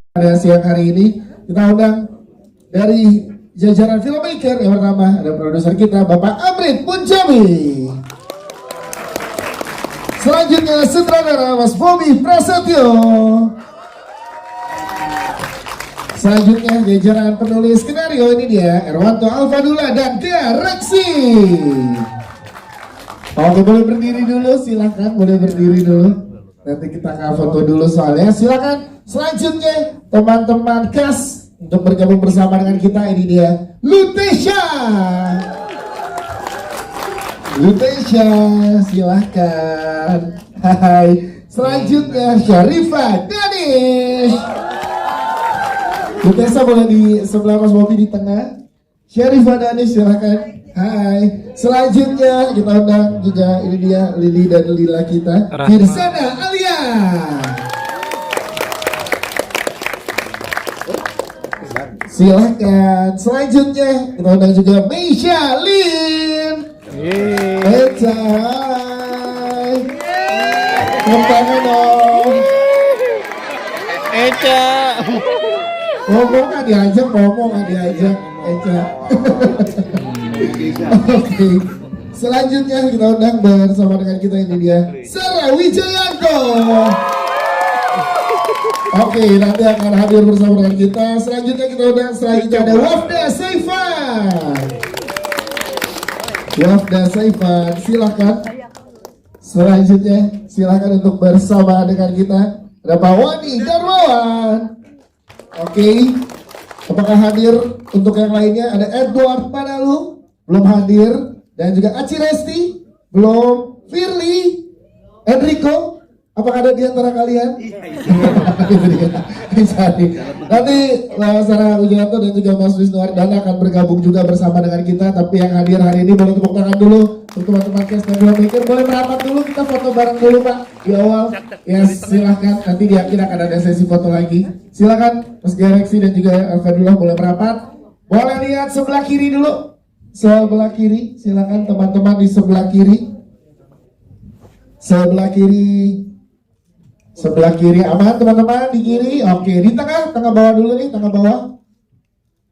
Pada siang hari ini kita undang dari jajaran filmmaker. Yang pertama ada produser kita Bapak Amrit Punjabi. Selanjutnya sutradara Mas Bobi Prasetyo. Selanjutnya jajaran penulis skenario, ini dia Erwanto Alfadula dan Tia Reksi. Oke, boleh berdiri dulu, silahkan boleh berdiri dulu. Nanti kita akan foto dulu soalnya. Silakan. Selanjutnya teman-teman cast untuk bergabung bersama dengan kita, ini dia Lutesha. Lutesha, silahkan. Hai. Selanjutnya Syarifah Danish. Lutesha boleh di sebelah Mas Bobi di tengah. Syarifah Danish, silahkan. Hai. Selanjutnya kita undang juga, ini dia Lili dan Lila kita, Firsana Alia. Silahkan. Selanjutnya kita undang juga Meisha Lin. Eca. Tangan dong. Eca. Ngomong nggak diajak, ngomong nggak diajak. Eca. Oke. Selanjutnya kita undang bersama dengan kita, ini dia Sarah Wijayanto. Oke, nanti akan hadir bersama dengan kita. Selanjutnya kita undang, selanjutnya ada Wafda Saifan. Wafda Saifan, silakan. Selanjutnya silakan untuk bersama dengan kita ada Pak Wani Darmawan. Oke, apakah hadir untuk yang lainnya? Ada Edward Panalu, belum hadir, dan juga Aci Resti, belum. Firly, Enrico, apakah ada di antara kalian? Nanti Sarah Wijayanto dan juga Mas Wisnuwardana akan bergabung juga bersama dengan kita. Tapi yang hadir hari ini boleh tepuk tangan dulu untuk teman-teman cast dan filmmaker. Boleh merapat dulu, kita foto bareng dulu Pak di awal. Ya silahkan, nanti di akhir akan ada sesi foto lagi. Silakan Mas Gereksi dan juga Alfadullah boleh merapat. Boleh lihat sebelah kiri dulu. Sebelah kiri, silakan teman-teman di sebelah kiri. Sebelah kiri. Sebelah kiri aman teman-teman, di kiri. Oke, di tengah, tengah bawah dulu nih, tengah bawah.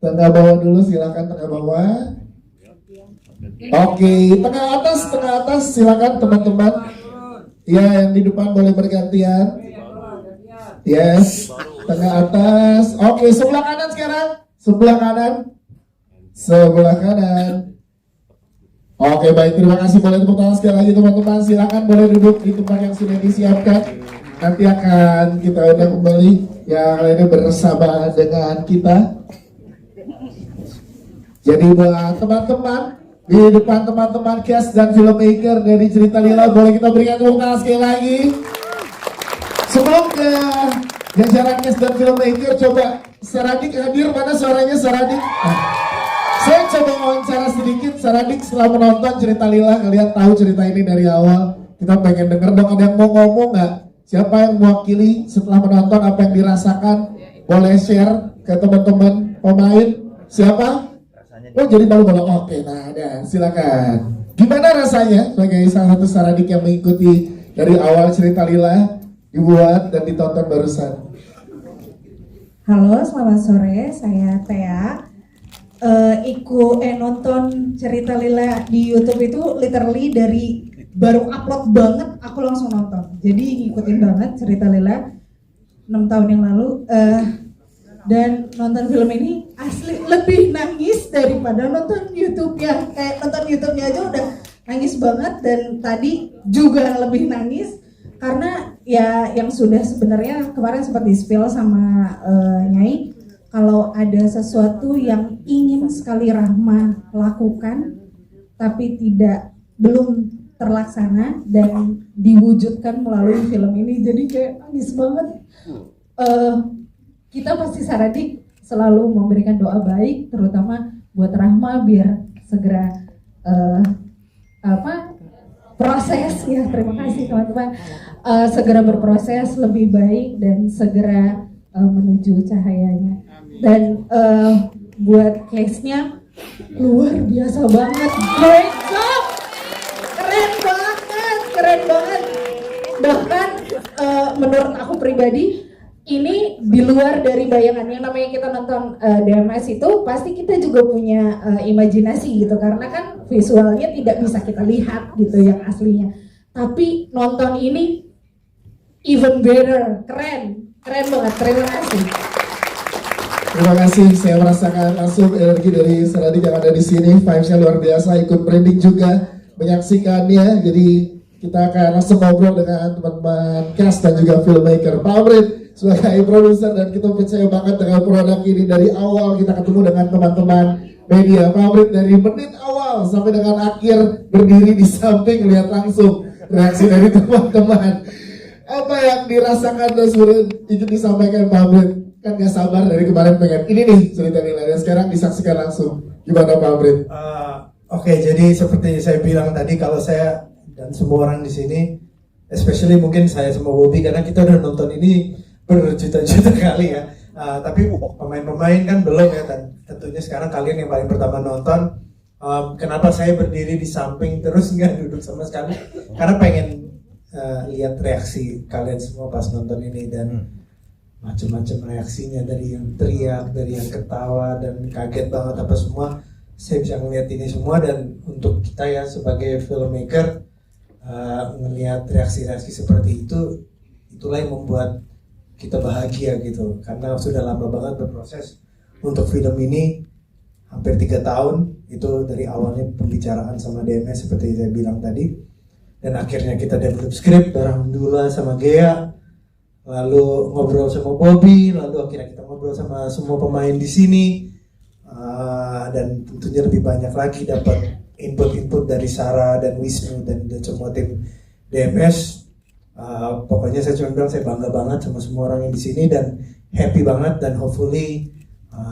Tengah bawah dulu, silakan tengah bawah. Oke, tengah atas silakan teman-teman. Ya, yang di depan boleh bergantian. Yes, tengah atas. Oke, sebelah kanan sekarang. Sebelah kanan. Sebelah kanan. Oke, baik, terima kasih. Boleh tepuk tangan sekali lagi teman-teman. Silakan boleh duduk di tempat yang sudah disiapkan. Nanti akan kita undang kembali yang lainnya bersama dengan kita. Jadi buat teman-teman di depan teman-teman cast dan filmmaker dari Cerita Lila, boleh kita berikan tepuk tangan sekali lagi. Sebelum ke jajaran cast dan filmmaker, coba Saradik hadir, mana suaranya Saradik? Saya coba wawancara sedikit. Saradik, setelah menonton Cerita Lila, kalian tahu cerita ini dari awal. Kita pengen denger dong, ada yang mau ngomong nggak? Siapa yang mewakili setelah menonton apa yang dirasakan? Boleh share ke teman-teman pemain. Siapa? Oh jadi malu-malu. Oke, nah ada. Silakan. Gimana rasanya sebagai salah satu Saradik yang mengikuti dari awal Cerita Lila dibuat dan ditonton barusan? Halo, selamat sore. Saya Tea. Nonton Cerita Lila di YouTube itu literally dari baru upload banget aku langsung nonton. Jadi ngikutin banget Cerita Lila 6 tahun yang lalu. Dan nonton film ini asli lebih nangis daripada nonton YouTube ya. Kayak nonton YouTube-nya aja udah nangis banget, dan tadi juga lebih nangis karena ya yang sudah sebenarnya kemarin sempat di-spill sama Nyai. Kalau ada sesuatu yang ingin sekali Rahma lakukan tapi belum terlaksana dan diwujudkan melalui film ini, jadi kayak nangis banget. Kita pasti Saradik selalu memberikan doa baik, terutama buat Rahma biar segera proses ya, terima kasih teman-teman, segera berproses lebih baik dan segera menuju cahayanya. Dan buat case-nya luar biasa banget, great job, keren banget. Bahkan menurut aku pribadi ini di luar dari bayangan. Yang namanya kita nonton DMS itu pasti kita juga punya imajinasi gitu, karena kan visualnya tidak bisa kita lihat gitu yang aslinya. Tapi nonton ini even better, keren banget. Terima kasih. Terima kasih, saya merasakan langsung energi dari Saradik yang ada di sini. Vibes-nya luar biasa, ikut branding juga menyaksikannya. Jadi kita akan langsung ngobrol dengan teman-teman cast dan juga filmmaker. Pak Amrit sebagai produser, dan kita percaya banget dengan produk ini dari awal kita ketemu dengan teman-teman media. Pak Amrit dari menit awal sampai dengan akhir berdiri di samping, lihat langsung reaksi dari teman-teman. Apa yang dirasakan dan sebenarnya ingin disampaikan Pak Amrit? Kan gak sabar dari kemarin pengen ini nih cerita nilai, dan sekarang disaksikan langsung. Gimana Pak Amrit? Oke, jadi seperti saya bilang tadi, kalau saya dan semua orang di sini, especially mungkin saya sama Bobby, karena kita udah nonton ini berjuta-juta kali ya. Tapi pemain-pemain kan belum ya, dan tentunya sekarang kalian yang paling pertama nonton. Kenapa saya berdiri di samping terus nggak duduk sama sekali? Karena pengen lihat reaksi kalian semua pas nonton ini, dan macam-macam reaksinya, dari yang teriak, dari yang ketawa dan kaget banget apa semua. Saya bisa ngeliat ini semua, dan untuk kita ya sebagai filmmaker ngelihat reaksi-reaksi seperti itu, itulah yang membuat kita bahagia gitu, karena sudah lama banget berproses untuk film ini, hampir 3 tahun itu, dari awalnya pembicaraan sama DMS seperti saya bilang tadi, dan akhirnya kita develop script bareng Dula sama Gea, lalu ngobrol sama Bobby, lalu akhirnya kita ngobrol sama semua pemain di sini, dan tentunya lebih banyak lagi dapat input dari Sarah dan Wisnu dan semua tim DMS. Pokoknya saya cuma bilang saya bangga banget sama semua orang yang di sini, dan happy banget, dan hopefully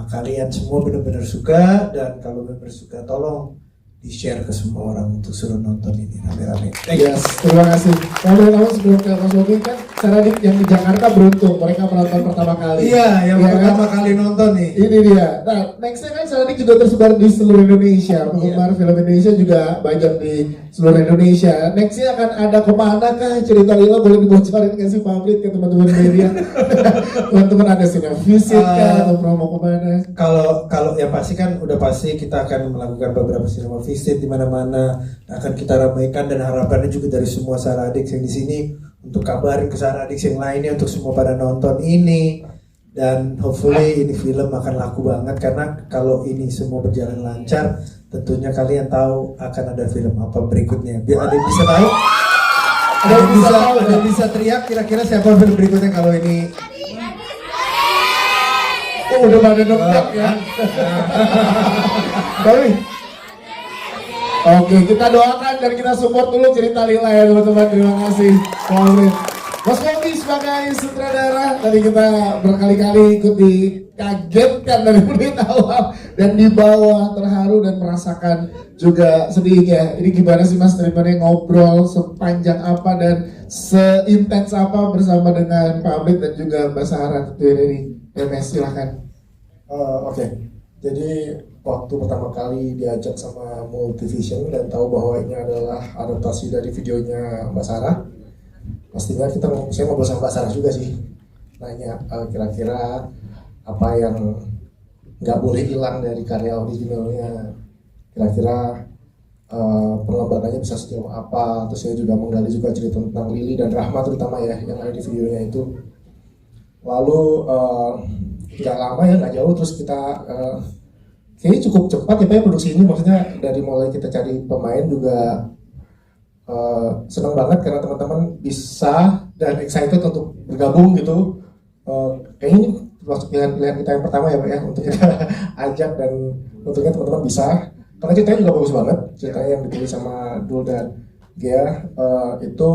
kalian semua benar-benar suka, dan kalau benar-benar suka tolong di-share ke semua orang untuk suruh nonton ini rame-rame. Yes, terima kasih. Kalau sebelum ke Mas Bobby, kan Saradik yang di Jakarta beruntung, mereka menonton pertama kali. Iya, yang ya, pertama kali nonton nih. Ini dia. Nah, nextnya kan Saradik juga tersebar di seluruh Indonesia. Penggemar film Indonesia juga banyak di seluruh Indonesia. Nextnya akan ada kemana kah cerita Lila? Boleh dibocorin nggak sih Pak Amrit ke teman-teman media? Teman-teman ada sini visit kah atau promo kemana? Kalau yang pasti kan udah pasti kita akan melakukan beberapa cinema visit di mana-mana, akan kita ramaikan, dan harapannya juga dari semua Saradik yang di sini untuk kabarin ke Saradik yang lainnya, untuk semua pada nonton ini, dan hopefully ini film akan laku banget, karena kalau ini semua berjalan lancar, tentunya kalian tahu akan ada film apa berikutnya. Biar ada yang bisa tahu, ada yang bisa teriak kira-kira siapa film berikutnya kalau ini. Oh, udah pada nonton ya. Baik. Oke, kita doakan dan kita support dulu cerita Lila ya teman-teman. Terima kasih Pak Amrit. Mas Bobby sebagai sutradara, tadi kita berkali-kali ikut dikagetkan dari menit awal dan di bawah, terharu dan merasakan juga sedihnya. Ini gimana sih Mas daripada ngobrol sepanjang apa dan seintens apa bersama dengan Pak Amrit dan juga Mbak Sarah tentunya dari MS, silahkan. Oke. Jadi waktu pertama kali diajak sama Multivision dan tahu bahwa ini adalah adaptasi dari videonya Mbak Sarah, pastinya saya ngobrol sama Mbak Sarah juga sih, nanya kira-kira apa yang nggak boleh hilang dari karya originalnya, kira-kira pengembangannya bisa sejauh apa. Terus saya juga menggali juga cerita tentang Lili dan Rahma terutama ya yang ada di videonya itu. Lalu nggak lama ya, nggak jauh, terus kita kayaknya cukup cepat ya Pak produksi ini, maksudnya dari mulai kita cari pemain juga senang banget karena teman-teman bisa dan excited untuk bergabung gitu. Kayaknya ini termasuk pilihan kita yang pertama ya Pak ya untuk kita ajak, dan untungnya teman-teman bisa, karena ceritanya juga bagus banget, ceritanya yang ditulis sama Dul dan Gea itu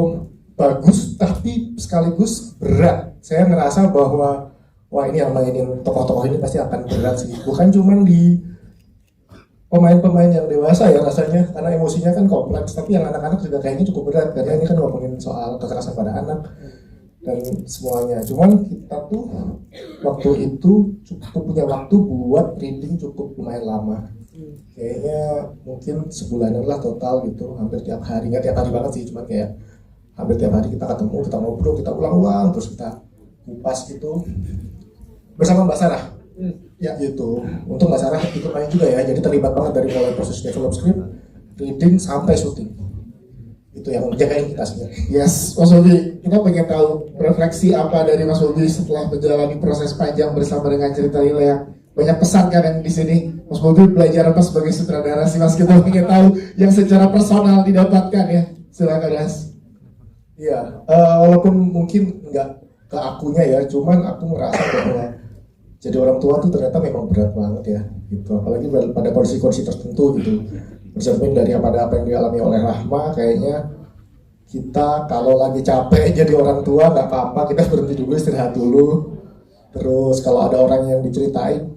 bagus tapi sekaligus berat. Saya ngerasa bahwa wah ini yang mainin tokoh-tokoh ini pasti akan berat sih, bukan cuman di pemain-pemain yang dewasa ya rasanya, karena emosinya kan kompleks, tapi yang anak-anak juga kayaknya cukup berat, karena ini kan ngomongin soal kekerasan pada anak dan semuanya. Cuman kita tuh waktu itu cukup punya waktu buat reading cukup lumayan lama, kayaknya mungkin sebulanan lah total gitu, hampir tiap hari, nggak tiap hari banget sih, cuman kayak hampir tiap hari kita ketemu, kita ngobrol, kita ulang-ulang, terus kita Kupas itu bersama Mbak Sarah. Ya gitu. Untuk Mbak Sarah ikut main juga ya. Jadi terlibat banget dari mulai proses develop script, reading sampai syuting. Itu yang jagain kita sebenarnya. Yes, Mas Bobi, kita pengen tahu refleksi apa dari Mas Bobi setelah menjalani proses panjang bersama dengan cerita Lila yang banyak pesan kan yang di sini. Mas Bobi belajar apa sebagai sutradara sih Mas? Kita pengen tahu yang secara personal didapatkan ya. Silakan Mas. Iya, walaupun mungkin nggak ke akunya ya, cuman aku merasa bahwa jadi orang tua tuh ternyata memang berat banget ya, gitu. Apalagi pada kondisi-kondisi tertentu gitu. Bercermin dari apa yang dialami oleh Rahma, kayaknya kita kalau lagi capek jadi orang tua nggak apa-apa, kita berhenti dulu, istirahat dulu. Terus kalau ada orang yang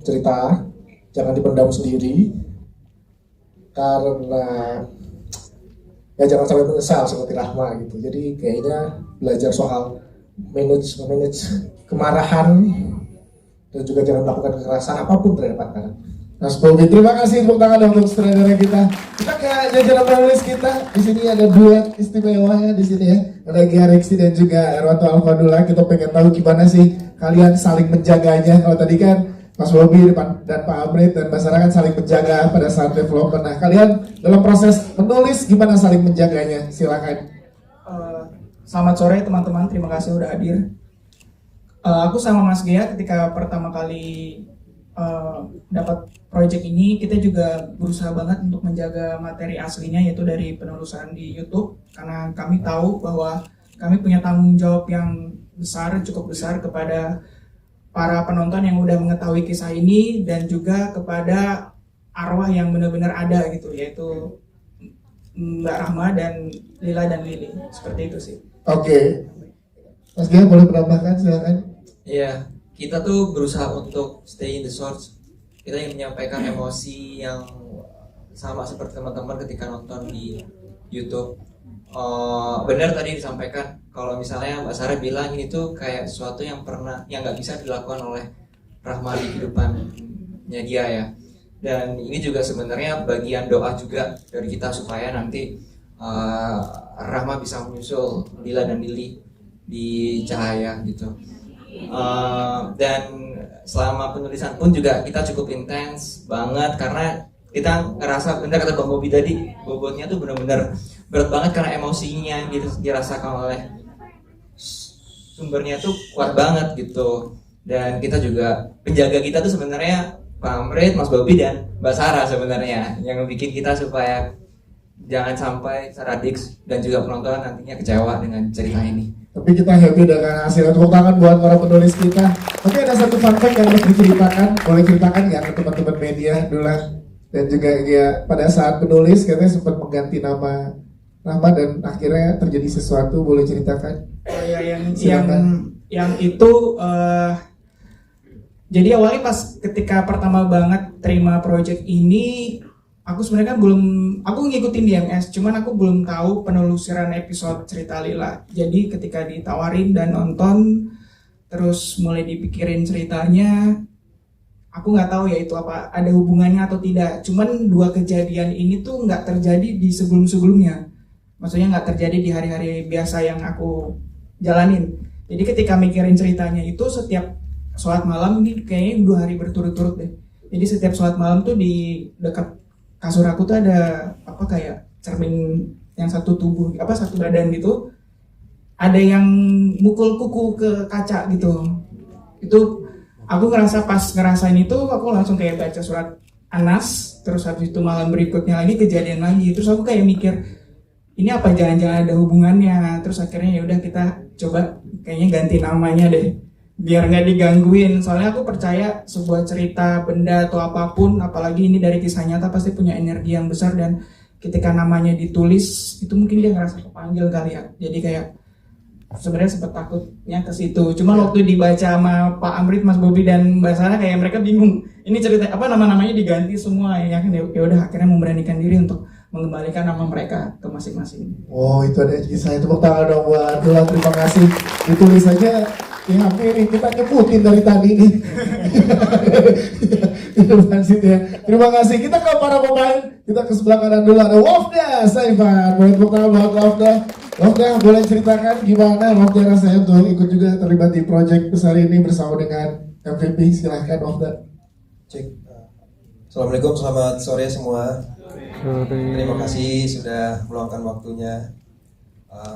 cerita, jangan dipendam sendiri, karena ya jangan sampai menyesal seperti Rahma gitu. Jadi kayaknya belajar soal manage kemarahan dan juga jangan melakukan kekerasan apapun terhadap anak. Mas Bobi, terima kasih tepuk tangan dong untuk sutradara kita. Kita ke jajaran penulis kita. Di sini ada duet istimewanya di sini ya. Ada Gia Rexi dan juga Erwanto Alfadullah. Kita pengen tahu gimana sih kalian saling menjaganya. Kalau tadi kan Mas Bobi dan Pak Amrit dan masyarakat saling menjaga pada saat development. Nah, kalian dalam proses menulis gimana saling menjaganya? Silakan. Selamat sore teman-teman, terima kasih udah hadir. Aku sama Mas Gea ketika pertama kali dapat project ini, kita juga berusaha banget untuk menjaga materi aslinya, yaitu dari penelusuran di YouTube, karena kami tahu bahwa kami punya tanggung jawab yang besar, cukup besar kepada para penonton yang udah mengetahui kisah ini dan juga kepada arwah yang benar-benar ada gitu, yaitu Mbak Rahma dan Lila dan Lili, seperti itu sih. Oke. Mas Gia boleh menambahkan, silakan. Iya, kita tuh berusaha untuk stay in the source. Kita ingin menyampaikan emosi yang sama seperti teman-teman ketika nonton di YouTube. Benar tadi disampaikan kalau misalnya Mbak Sarah bilang ini tuh kayak sesuatu yang nggak bisa dilakukan oleh Rahma di kehidupannya dia ya. Dan ini juga sebenarnya bagian doa juga dari kita supaya nanti Rahma bisa menyusul Lila dan Lili di Cahaya gitu. Dan selama penulisan pun juga kita cukup intens banget karena kita ngerasa, benar kata Bang Bobi tadi, bobotnya tuh benar-benar berat banget karena emosinya yang dirasakan oleh sumbernya tuh kuat banget gitu. Dan kita juga, penjaga kita tuh sebenarnya Pak Amrit, Mas Bobi dan Mbak Sarah sebenarnya yang bikin kita supaya jangan sampai Saradix dan juga penonton nantinya kecewa dengan cerita ini. Tapi kita happy dengan hasilnya. Tepuk tangan buat para penulis kita. Oke, ada satu fun fact yang harus diceritakan. Boleh ceritakan nggak ke teman-teman media dulu? Dan juga ya, pada saat penulis katanya sempat mengganti nama dan akhirnya terjadi sesuatu. Boleh ceritakan? Oh ya, yang itu jadi awalnya pas ketika pertama banget terima project ini, aku sebenarnya kan aku ngikutin DMS, cuman aku belum tahu penelusuran episode cerita Lila. Jadi ketika ditawarin dan nonton, terus mulai dipikirin ceritanya, aku nggak tahu ya itu apa ada hubungannya atau tidak. Cuman dua kejadian ini tuh nggak terjadi di sebelum-sebelumnya. Maksudnya nggak terjadi di hari-hari biasa yang aku jalanin. Jadi ketika mikirin ceritanya itu setiap sholat malam, ini kayaknya 2 hari berturut-turut deh. Jadi setiap sholat malam tuh di dekat kasur aku tuh ada apa kayak cermin yang satu badan gitu, ada yang mukul kuku ke kaca gitu. Itu aku ngerasain itu aku langsung kayak baca surat Anas, terus habis itu malam berikutnya lagi kejadian lagi. Terus aku kayak mikir ini apa jangan-jangan ada hubungannya. Terus akhirnya ya udah kita coba kayaknya ganti namanya deh biar nggak digangguin. Soalnya aku percaya sebuah cerita, benda atau apapun, apalagi ini dari kisah nyata, pasti punya energi yang besar. Dan ketika namanya ditulis itu mungkin dia ngerasa kepanggil kali ya. Jadi kayak sebenarnya sempat takutnya ke situ. Cuma waktu dibaca sama Pak Amrit, Mas Bobi dan Mbak Sarah kayak mereka bingung. Ini cerita apa, nama-namanya diganti semua ya kan. Ya udah akhirnya memberanikan diri untuk mengembalikan nama mereka ke masing-masing. Oh, itu ada kisah. Tepuk tangan dong buat Dula, terima kasih. Ditulis aja ya hampir kita nyebutin dari tadi nih. Terima kasih. Kita ke para pemain. Kita ke sebelah kanan dulu ada Wafda Saifan. Boleh tepuk tangan buat Wafda. Oke, boleh ceritakan gimana waktu rasanya untuk ikut juga terlibat di project besar ini bersama dengan MVP? Silahkan Wafda. Cek. Assalamualaikum, selamat sore semua. Terima kasih sudah meluangkan waktunya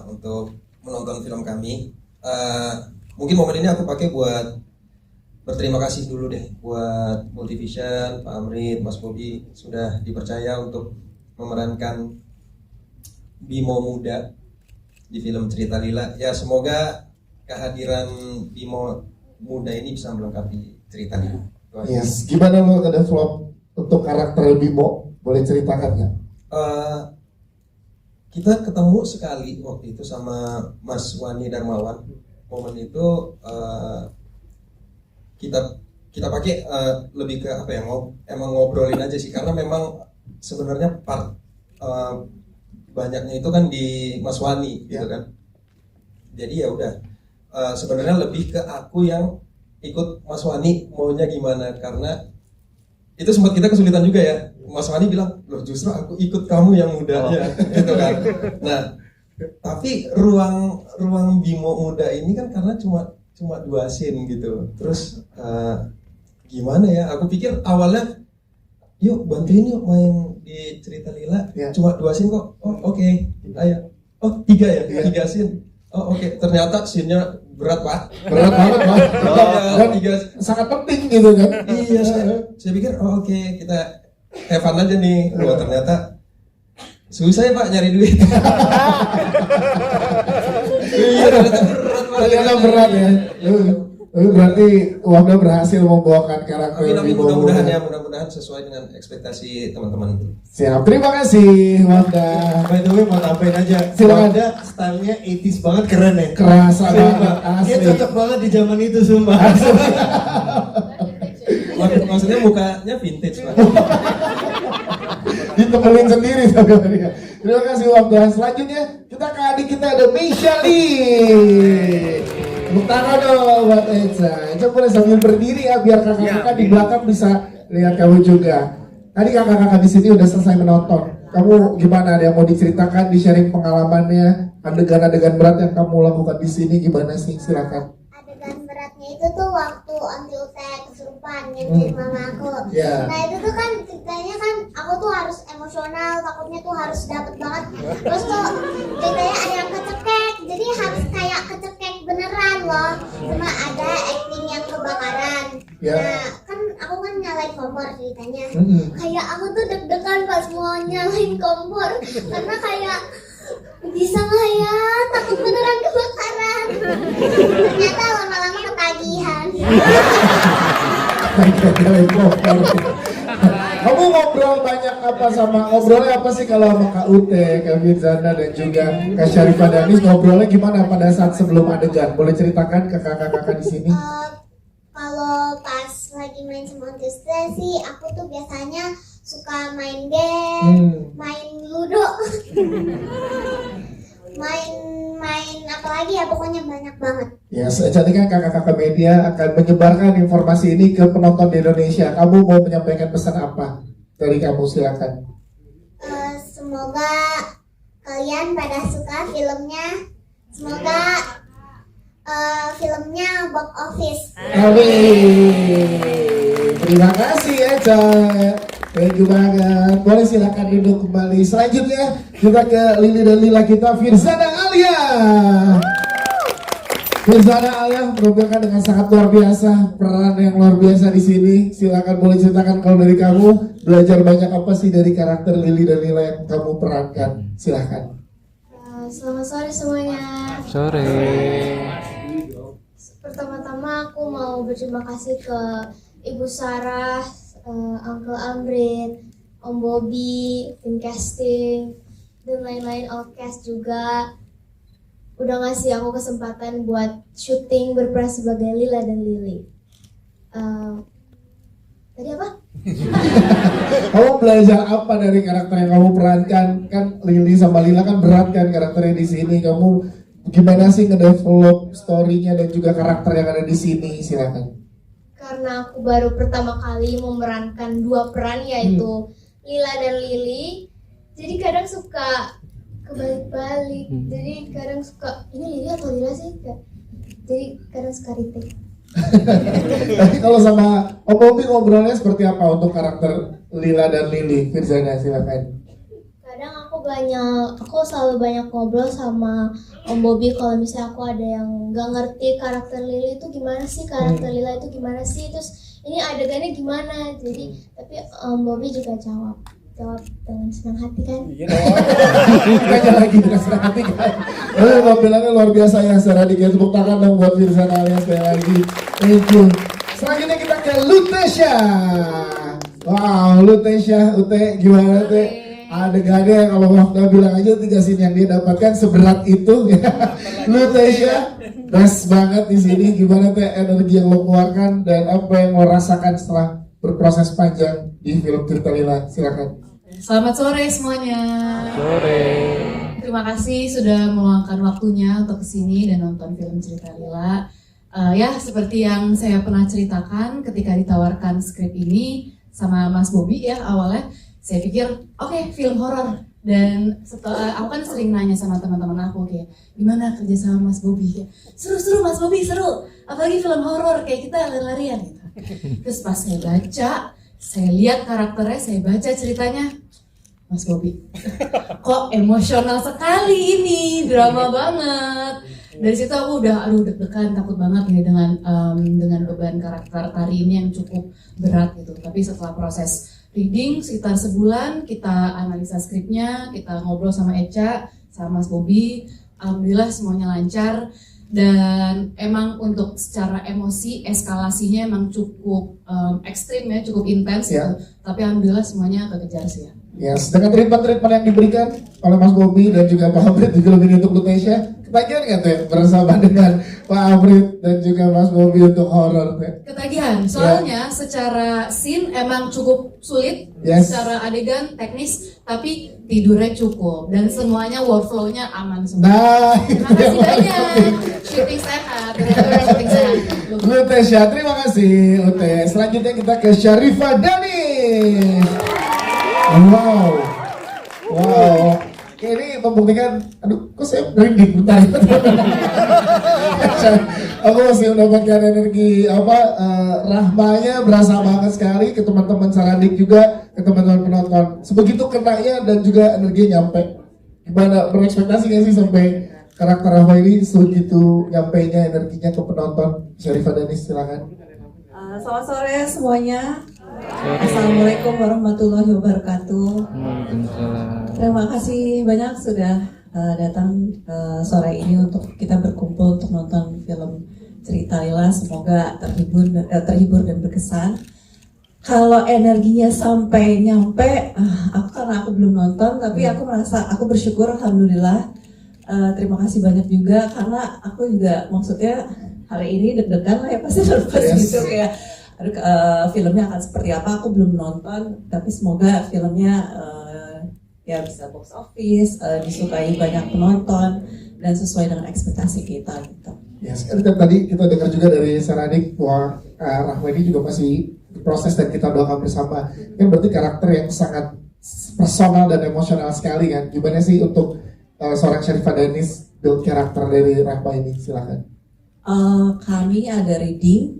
untuk menonton film kami. Mungkin momen ini aku pakai buat berterima kasih dulu deh buat Multivision, Pak Amrit, Mas Bobi sudah dipercaya untuk memerankan Bimo muda di film Cerita Lila. Ya semoga kehadiran Bimo muda ini bisa melengkapi cerita Lila. Yes, gimana lo nge-develop untuk karakter Bimo? Boleh ceritakan nggak? Kita ketemu sekali waktu itu sama Mas Wani Darmawan. Momen itu kita pakai lebih ke apa ya, emang ngobrolin aja sih, karena memang sebenarnya part banyaknya itu kan di Mas Wani gitu kan. Jadi ya udah sebenarnya lebih ke aku yang ikut Mas Wani maunya gimana, karena itu sempat kita kesulitan juga ya. Mas Wani bilang, loh justru aku ikut kamu yang mudanya gitu kan. Nah tapi ruang Bimo muda ini kan karena cuma 2 scene gitu. Terus gimana ya, aku pikir awalnya yuk bantuin yuk main di Cerita Lila, cuma 2 scene kok. Oh oke, ayo. Oh 3 ya, 3 scene. Oh oke. Ternyata scene-nya berat Pak. Berat banget Pak. Dan sangat penting gitu kan. Iya, saya pikir oh oke, kita have fun aja nih. Oh ternyata susah ya Pak nyari duit. Iya ternyata berat Pak. Ternyata berat ya. Berarti Wafda berhasil membawakan karakter Amin, Bimo mudah-mudahan muda. ya, mudah-mudahan sesuai dengan ekspektasi teman-teman. Siap, terima kasih Wafda. By the way, mau tambahin aja. Silakan. Wafda stylenya 80s banget, keren ya. Kerasa banget, Sumpah. Dia asli. cocok banget di zaman itu, sumpah. Maksudnya mukanya vintage Pak. Ditemelin sendiri sama dia. Terima kasih Wafda. Selanjutnya kita ke adik kita ada Meishali. Tepuk tangan dong buat Eca. Eca boleh sambil berdiri ya biar kakak-kakak di belakang bisa lihat kamu juga. Tadi kakak-kakak di sini udah selesai menonton. Kamu gimana? Ada yang mau diceritakan, di-sharing pengalamannya, adegan-adegan berat yang kamu lakukan di sini gimana sih? Silakan. Adegan beratnya itu tuh waktu anti UTS kesurupan yang di mama aku. Yeah. Nah itu tuh kan ceritanya kan aku tuh harus emosional, takutnya tuh harus dapet banget. Terus tuh ceritanya ada yang kecekek, jadi harus kayak kecekek beneran loh. Cuma ada acting yang kebakaran. Yeah. Nah kan aku kan nyalain kompor ceritanya. Kayak aku tuh deg-degan pas mau nyalain kompor karena kayak bisa nggak ya, takut beneran kebakaran. Ternyata lama-lama ketagihan. Kamu ngobrol banyak apa sama, ngobrolnya apa sih kalau sama Kak Ute, Kak Firzana dan juga Kak Syarifah Danis, ngobrolnya gimana pada saat sebelum adegan? Boleh ceritakan ke kakak-kakak di sini? Kalau pas lagi main sama Tuesday sih, aku tuh biasanya suka main game, main ludo, main apa lagi ya, pokoknya banyak banget. Ya, jadi kan kakak-kakak media akan menyebarkan informasi ini ke penonton di Indonesia. Kamu mau menyampaikan pesan apa dari kamu? Silakan. Semoga kalian pada suka filmnya. Semoga filmnya box office. Amin. Terima kasih ya, Cak. Thank you banget. Boleh silakan duduk kembali. Selanjutnya kita ke Lili dan Lila kita, Firzana Alia. Firzana Alia menampilkan dengan sangat luar biasa, peran yang luar biasa di sini. Silakan boleh ceritakan kalau dari kamu belajar banyak apa sih dari karakter Lili dan Lila yang kamu perankan. Silakan. Selamat sore semuanya. Sore. Pertama-tama aku mau berterima kasih ke Ibu Sarah, Uncle Amrit, Om Bobby, tim casting, dan lain-lain all cast juga udah ngasih aku kesempatan buat syuting berperan sebagai Lila dan Lili. Tadi apa? Kamu belajar apa dari karakter yang kamu perankan? Kan Lili sama Lila kan berat kan karakternya di sini. Kamu gimana sih ngedevelop story-nya dan juga karakter yang ada di sini? Silakan. Karena aku baru pertama kali memerankan 2 peran yaitu Lila dan Lili, jadi kadang suka kebalik-balik. Jadi kadang suka ini Lili atau Lila sih Kak. Jadi kadang suka retake. Tapi kalau sama Om Bobby ngobrolnya seperti apa untuk karakter Lila dan Lili? Firzana silakan. Kadang aku selalu banyak ngobrol sama Om Bobby kalau misalnya aku ada yang nggak ngerti karakter Lili itu gimana sih, karakter Lila itu gimana sih, terus ini adegannya gimana. Jadi tapi Om Bobby juga jawab dengan senang hati kan. Kita lagi dengan senang hati kan. Penampilannya luar biasa ya secara dikit, tepuk tangan dong buat Firzana alias sekali lagi. Thank you. Selanjutnya kita ke Lutesha. Wow, Lutesha, Ute gimana Ute? Adegannya kalau Wafda bilang aja 3 scene yang dia dapatkan seberat itu. Lutesha, best banget di sini. Gimana Teh energi yang lo keluarkan dan apa yang lo rasakan setelah berproses panjang di film Cerita Lila? Silakan. Selamat sore semuanya. Sore. Terima kasih sudah meluangkan waktunya untuk kesini dan nonton film Cerita Lila. Ya, seperti yang saya pernah ceritakan ketika ditawarkan skrip ini sama Mas Bobby ya awalnya, saya pikir oke, film horor. Dan setelah aku kan sering nanya sama teman-teman aku kayak gimana kerja sama Mas Bobby, kayak seru Mas Bobby, seru. Apalagi film horor kayak kita lari-larian gitu. Terus pas saya baca, saya lihat karakternya, saya baca ceritanya, Mas Bobby, kok emosional sekali ini, drama banget. Dari situ aku udah deg-degan, takut banget ya dengan beban karakter Tari ini yang cukup berat gitu. Tapi setelah proses reading sekitar sebulan, kita analisa skripnya, kita ngobrol sama Echa, sama Mas Bobby, alhamdulillah semuanya lancar. Dan emang untuk secara emosi eskalasinya emang cukup ekstrim ya, cukup intens gitu. Tapi alhamdulillah semuanya kekejar sih ya. Yes, dengan treatment yang diberikan oleh Mas Bobby dan juga Pak Amrit di film ini untuk Lutesha, ketagihan nggak tuh bersama dengan Pak Amrit dan juga Mas Bobby untuk horor? Ketagihan, soalnya secara scene emang cukup sulit, secara adegan teknis, tapi tidurnya cukup dan semuanya workflow-nya aman semua. Nah, terima kasih banyak. Shooting sehat, shooting sehat. Lutesha, terima kasih Ute. Selanjutnya kita ke Syarifah Danis. Wow. Ini membuktikan, aduh, kok saya merinding bentar. Aku masih mendapatkan energi rahmanya berasa banget sekali ke teman-teman Saradik juga, ke teman-teman penonton. Sebegitu kenanya dan juga energinya nyampe. Gimana, berekspektasi nggak sih sampai karakter Rahma ini segitu nyampainya energinya ke penonton? Syarifah Danis, silakan. Selamat sore semuanya. Assalamualaikum warahmatullahi wabarakatuh. Terima kasih banyak sudah datang sore ini untuk kita berkumpul untuk nonton film Cerita Lila. Semoga terhibur dan berkesan. Kalau energinya sampai nyampe, karena aku belum nonton, tapi aku merasa aku bersyukur, alhamdulillah. Terima kasih banyak juga karena aku juga maksudnya hari ini deg-degan lah ya, pasti nervous gitu kayak filmnya akan seperti apa, aku belum nonton, tapi semoga filmnya ya bisa box office, disukai banyak penonton dan sesuai dengan ekspektasi kita gitu. Ya, tadi kita dengar juga dari Saradik bahwa Rahma ini juga masih proses dan kita doakan bersama. Kan berarti karakter yang sangat personal dan emosional sekali kan. Gimana sih untuk seorang Syarifah Danis build karakter dari Rahma ini? Silakan. Kami ada reading,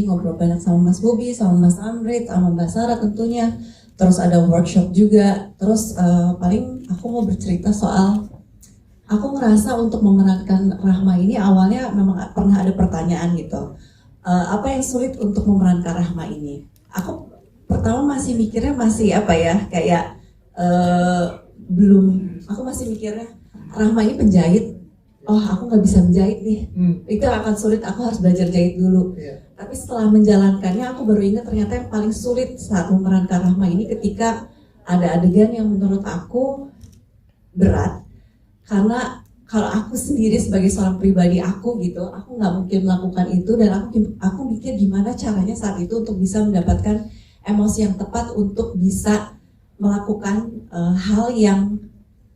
ngobrol banyak sama Mas Bobby, sama Mas Amrit, sama Mbak Sarah tentunya. Terus ada workshop juga. Terus paling aku mau bercerita soal aku ngerasa untuk memerankan Rahma ini awalnya memang pernah ada pertanyaan gitu. Apa yang sulit untuk memerankan Rahma ini? Aku pertama masih mikirnya masih apa ya, kayak aku masih mikirnya Rahma ini penjahit. Oh, aku nggak bisa menjahit nih. Itu akan sulit, aku harus belajar jahit dulu. Tapi setelah menjalankannya, aku baru ingat ternyata yang paling sulit saat memerankan Rahma ini ketika ada adegan yang menurut aku berat. Karena kalau aku sendiri sebagai seorang pribadi aku gitu, aku nggak mungkin melakukan itu dan aku mikir gimana caranya saat itu untuk bisa mendapatkan emosi yang tepat untuk bisa melakukan hal yang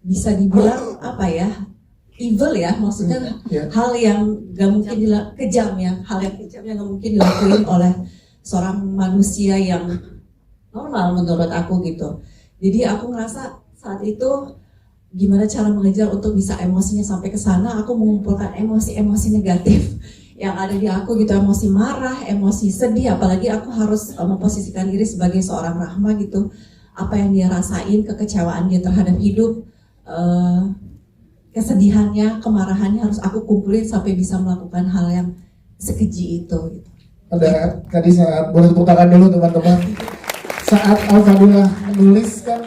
bisa dibilang apa ya, evil ya, maksudnya hal yang gak mungkin kejam ya, hal yang kejam yang gak mungkin dilakuin oleh seorang manusia yang normal menurut aku gitu. Jadi aku ngerasa saat itu gimana cara mengejar untuk bisa emosinya sampai ke sana. Aku mengumpulkan emosi-emosi negatif yang ada di aku gitu, emosi marah, emosi sedih, apalagi aku harus memposisikan diri sebagai seorang Rahma gitu. Apa yang dia rasain, kekecewaan dia terhadap hidup, kesedihannya, kemarahannya harus aku kumpulin sampai bisa melakukan hal yang sekeji itu gitu. Ada tadi saat boleh tepuk tangan dulu teman-teman. Saat Alfadullah menulis kan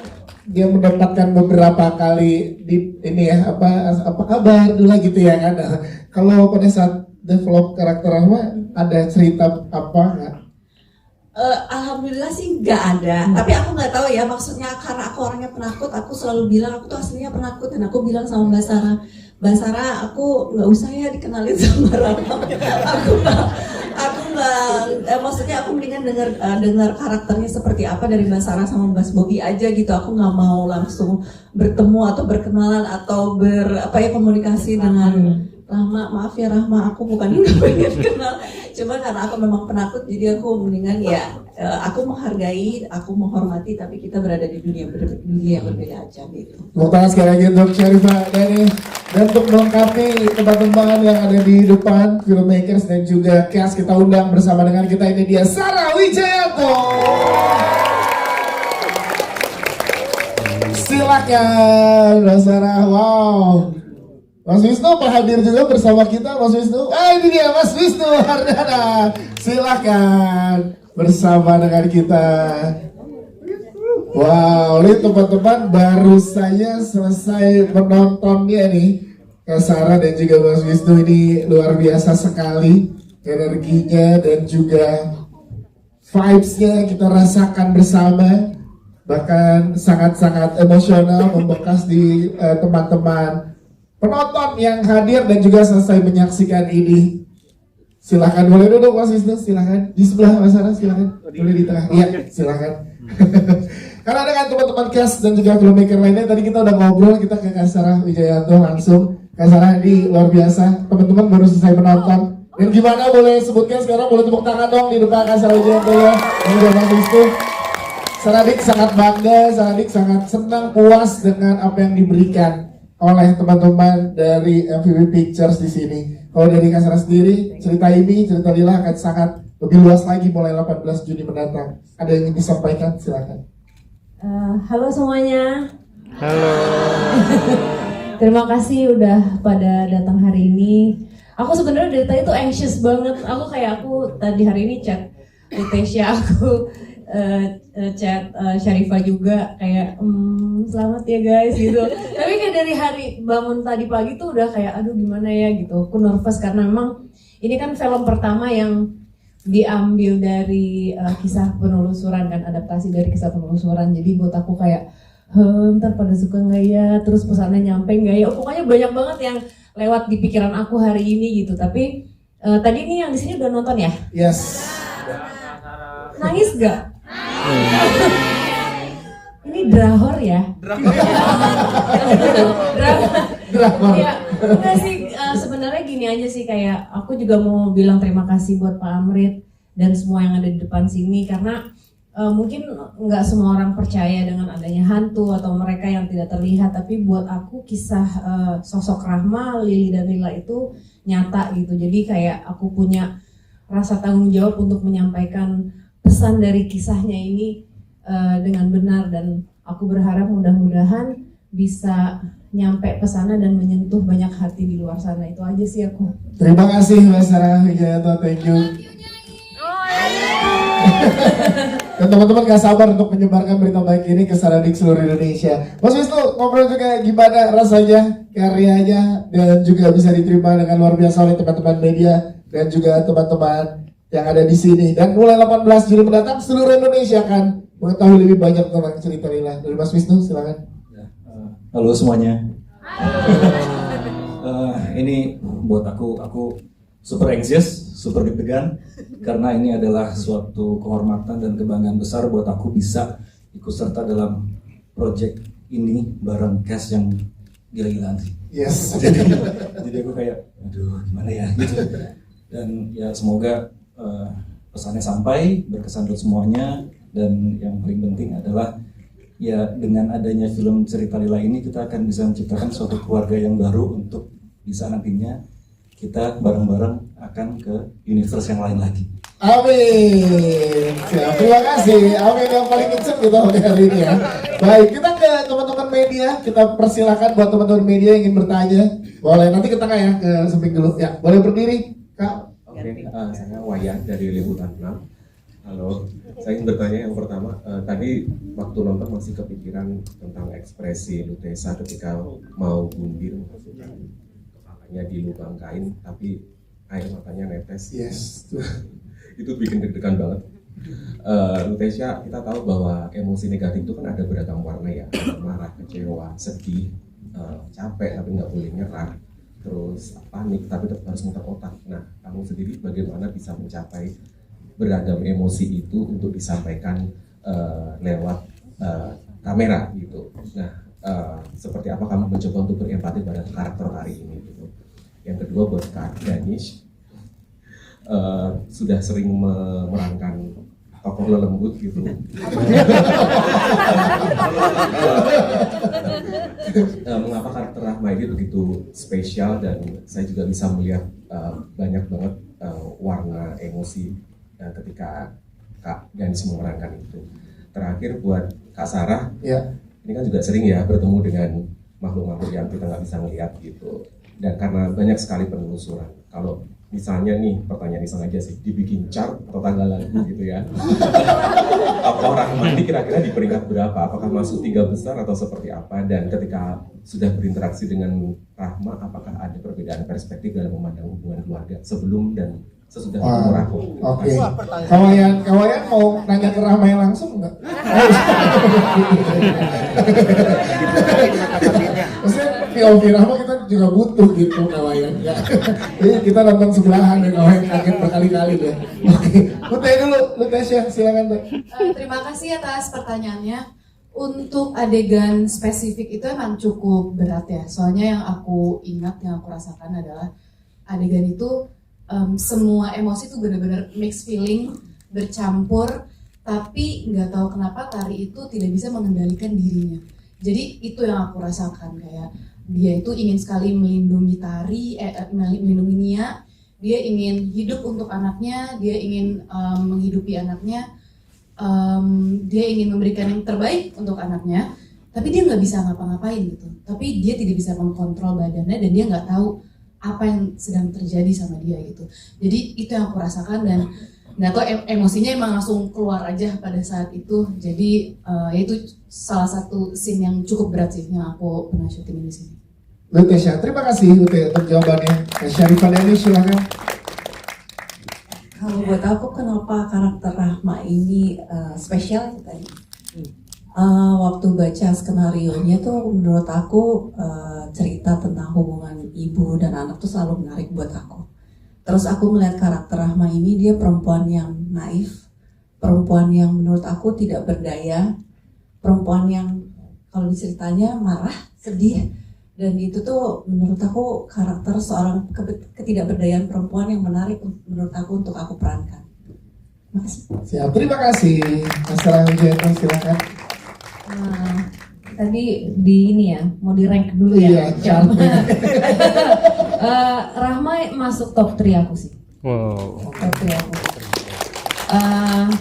dia mendapatkan beberapa kali di ini ya apa kabar dulu gitu ya kan. Kalau pada saat develop karakter Rahma ada cerita apa nggak? Alhamdulillah sih nggak ada, tapi aku nggak tahu ya maksudnya karena aku orangnya penakut, aku selalu bilang aku tuh aslinya penakut dan aku bilang sama Mbak Sarah aku nggak usah ya dikenalin sama Rahma, aku nggak, maksudnya aku mendingan dengar karakternya seperti apa dari Mbak Sarah sama Mas Bobby aja gitu, aku nggak mau langsung bertemu atau berkenalan atau komunikasi dengan Rahma. Maaf ya Rahma, aku bukan nggak pengen kenal, cuma karena aku memang penakut jadi aku mendingan ya aku menghargai, aku menghormati, tapi kita berada di dunia yang berbeda aja gitu. Terima kasih sekali lagi untuk Syarifah Dani dan untuk melengkapi teman-teman yang ada di depan filmmakers dan juga cast, kita undang bersama dengan kita, ini dia Sarah Wijayanto. Silakan Mbak Sarah. Wow, Mas Wisnu hadir juga bersama kita. Mas Wisnu, ini dia Mas Wisnu Hardana. Silakan bersama dengan kita. Wow, ini teman-teman baru saya selesai menontonnya nih. Kak Sarah dan juga Mas Wisnu ini luar biasa sekali energinya dan juga vibes-nya kita rasakan bersama. Bahkan sangat-sangat emosional membekas di teman-teman penonton yang hadir dan juga selesai menyaksikan ini. Silahkan boleh duduk Mas Wisnu, silahkan di sebelah Mas Sarah, silahkan boleh di tengah. Iya, silahkan. Karena dengan teman-teman cast dan juga filmmaker lainnya tadi kita udah ngobrol, kita ke Kak Sarah Wijayanto langsung. Kak Sarah ini luar biasa, teman-teman baru selesai menonton. Dan gimana, boleh sebutkan sekarang, boleh tepuk tangan dong di depan Kak Sarah Wijayanto ya, dan juga Mas Wisnu. Saradik sangat bangga, Saradik sangat senang, puas dengan apa yang diberikan oleh teman-teman dari MVB Pictures di sini. Kalau dari Kak Sarah sendiri, cerita Lila akan sangat lebih luas lagi mulai 18 Juni mendatang. Ada yang ingin disampaikan? Silakan. Halo semuanya. Halo. Terima kasih udah pada datang hari ini. Aku sebenarnya dari tadi tuh anxious banget. Aku tadi hari ini chat Tesya, aku chat Syarifah juga kayak selamat ya guys gitu. Tapi kayak dari hari bangun tadi pagi tuh udah kayak aduh gimana ya gitu. Aku nervous karena memang ini kan film pertama yang diambil dari kisah penelusuran kan, adaptasi dari kisah penelusuran. Jadi buat aku kayak ntar pada suka nggak ya, terus pesannya nyampe nggak ya. Pokoknya banyak banget yang lewat di pikiran aku hari ini gitu. Tapi tadi nih yang di sini udah nonton ya? Yes. Nangis gak? Ini drahor ya? Drahor. Ya, enggak sih, sebenarnya gini aja sih, kayak aku juga mau bilang terima kasih buat Pak Amrit dan semua yang ada di depan sini, karena mungkin nggak semua orang percaya dengan adanya hantu atau mereka yang tidak terlihat, tapi buat aku kisah sosok Rahma, Lili dan Lila itu nyata gitu. Jadi kayak aku punya rasa tanggung jawab untuk menyampaikan pesan dari kisahnya ini dengan benar, dan aku berharap mudah-mudahan bisa nyampe ke sana dan menyentuh banyak hati di luar sana. Itu aja sih aku. Terima kasih Mbak Sarah Wijayanto, thank you. Dan teman-teman gak sabar untuk menyebarkan berita baik ini ke Saradik seluruh Indonesia. Mas Wisnu, ngobrol juga gimana rasanya, karyanya, dan juga bisa diterima dengan luar biasa oleh teman-teman media dan juga teman-teman yang ada di sini. Dan mulai 18 Juli mendatang seluruh Indonesia akan mengetahui lebih banyak tentang cerita Lila. Dari Mas Wisnu, silakan. Halo semuanya. Ini buat aku super anxious, super deg-degan, karena ini adalah suatu kehormatan dan kebanggaan besar buat aku bisa ikut serta dalam project ini bareng cast yang gila-gilaan sih. Yes. Jadi aku kayak, aduh gimana ya gitu. Dan ya semoga pesannya sampai, berkesan untuk semuanya, dan yang paling penting adalah ya dengan adanya film Cerita Lila ini kita akan bisa menciptakan suatu keluarga yang baru untuk bisa nantinya kita bareng-bareng akan ke universe yang lain lagi. Amin. Siap, terima kasih. Amin yang paling kenceng kita hari ini ya. Baik, kita ke teman-teman media. Kita persilakan buat teman-teman media yang ingin bertanya. Boleh nanti ke tengah ya, ke samping dulu. Ya, boleh berdiri, Kak. Oke, saya Wayan dari Liputan 6. Halo, saya ingin bertanya yang pertama, tadi waktu nonton masih kepikiran tentang ekspresi Lutesa ketika mau bundir masukkan kepalanya di lubang kain, tapi air matanya netes. Yes. Itu bikin deg-degan banget. Lutesa, kita tahu bahwa emosi negatif itu kan ada beragam warna ya, marah, kecewa, sedih, capek tapi nggak boleh nyerah, terus panik tapi tetap harus muter otak. Nah, kamu sendiri bagaimana bisa mencapai beragam emosi itu untuk disampaikan lewat kamera gitu. Nah, seperti apa kamu mencoba untuk berempati pada karakter hari ini gitu. Yang kedua buat Kak Danish, sudah sering memerankan tokoh lelembut gitu. Mengapa karakter Rahma ini begitu spesial dan saya juga bisa melihat banyak banget warna emosi ketika Kak Danish memerankan itu. Terakhir buat Kak Sarah, ya. Ini kan juga sering ya bertemu dengan makhluk-makhluk yang kita nggak bisa melihat gitu. Dan karena banyak sekali penelusuran. Kalau misalnya nih, pertanyaan iseng aja sih, dibikin chart atau tanggal lagu gitu ya. Apa Rahma ini kira-kira di peringkat berapa? Apakah masuk 3 besar atau seperti apa? Dan ketika sudah berinteraksi dengan Rahma, apakah ada perbedaan perspektif dalam memandang hubungan keluarga sebelum dan sesudah ketemu Rahma? Oke. Kawayan mau nanya ke Rahma yang langsung nggak? Maksudnya POV Rahma kita juga butuh gitu kawayan. Ya. Jadi kita nonton sebelahan dan kawayan kaget berkali-kali ya. Oke. Lu dulu, Tesya, silakan Teh. Terima kasih atas pertanyaannya. Untuk adegan spesifik itu emang cukup berat ya. Soalnya yang aku ingat, yang aku rasakan adalah adegan itu semua emosi tuh benar-benar mixed feeling, bercampur, tapi nggak tahu kenapa Tari itu tidak bisa mengendalikan dirinya. Jadi itu yang aku rasakan, kayak dia itu ingin sekali melindungi Tari, melindungi Nia, dia ingin hidup untuk anaknya, dia ingin menghidupi anaknya, dia ingin memberikan yang terbaik untuk anaknya, tapi dia nggak bisa ngapa-ngapain gitu. Tapi dia tidak bisa mengkontrol badannya dan dia nggak tahu apa yang sedang terjadi sama dia gitu. Jadi itu yang aku rasakan dan nggak tahu emosinya emang langsung keluar aja pada saat itu. Jadi itu salah satu scene yang cukup berat sih yang aku pernah syuting di sini. Tesya, terima kasih untuk jawabannya. Syarifah Danish, silakan. Kalau buat aku kenapa karakter Rahma ini spesial tadi? Waktu baca skenarionya tuh menurut aku cerita tentang hubungan ibu dan anak tuh selalu menarik buat aku. Terus aku melihat karakter Rahma ini, dia perempuan yang naif, perempuan yang menurut aku tidak berdaya, perempuan yang kalau diceritanya marah, sedih, dan itu tuh menurut aku karakter seorang ketidakberdayaan perempuan yang menarik menurut aku untuk aku perankan. Terima kasih. Siap, terima kasih. Mas Wijaya, silakan. Tadi di ini ya, mau di rank dulu ya. Iya, Rahma masuk top 3 aku sih. Wow. Top 3 aku.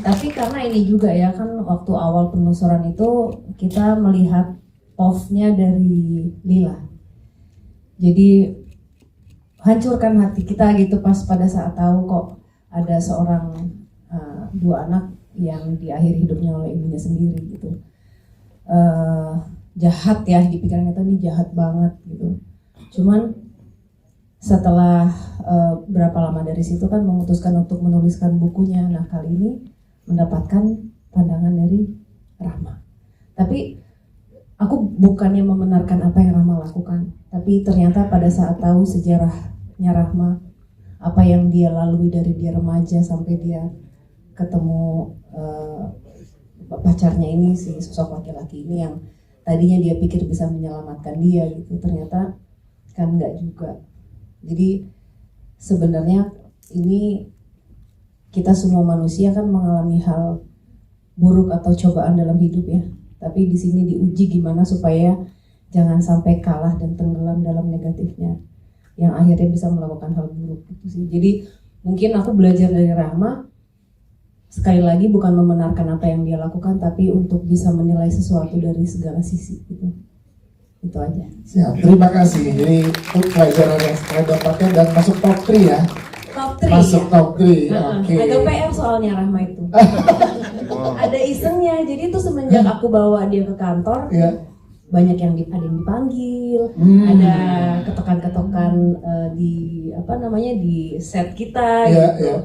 Tapi karena ini juga ya kan waktu awal penelusuran itu kita melihat off-nya dari Lila. Jadi hancurkan hati kita gitu pas pada saat tahu kok ada seorang 2 anak yang di akhir hidupnya oleh ibunya sendiri gitu. Jahat ya, di pikiran kita ini jahat banget gitu. Cuman setelah berapa lama dari situ kan memutuskan untuk menuliskan bukunya. Nah kali ini mendapatkan pandangan dari Rahma. Tapi aku bukannya membenarkan apa yang Rahma lakukan, tapi ternyata pada saat tahu sejarahnya Rahma, apa yang dia lalui dari dia remaja sampai dia ketemu pacarnya ini, si sosok laki-laki ini yang tadinya dia pikir bisa menyelamatkan dia gitu, ternyata kan enggak juga. Jadi sebenarnya ini kita semua manusia kan mengalami hal buruk atau cobaan dalam hidup ya. Tapi di sini diuji gimana supaya jangan sampai kalah dan tenggelam dalam negatifnya, yang akhirnya bisa melakukan hal buruk gitu sih. Jadi mungkin aku belajar dari Rahma, sekali lagi bukan membenarkan apa yang dia lakukan, tapi untuk bisa menilai sesuatu dari segala sisi gitu. Itu aja. Siap, terima kasih. Jadi itu pelajaran yang saya dapatkan dan masuk top 3 ya. Top 3 Masuk ya? top 3, oke. Agak PR soalnya Rahma itu. Ada isengnya, jadi itu semenjak aku bawa dia ke kantor, banyak yang ada yang dipanggil, ada ketokan-ketokan di apa namanya di set kita Iya, gitu. iya.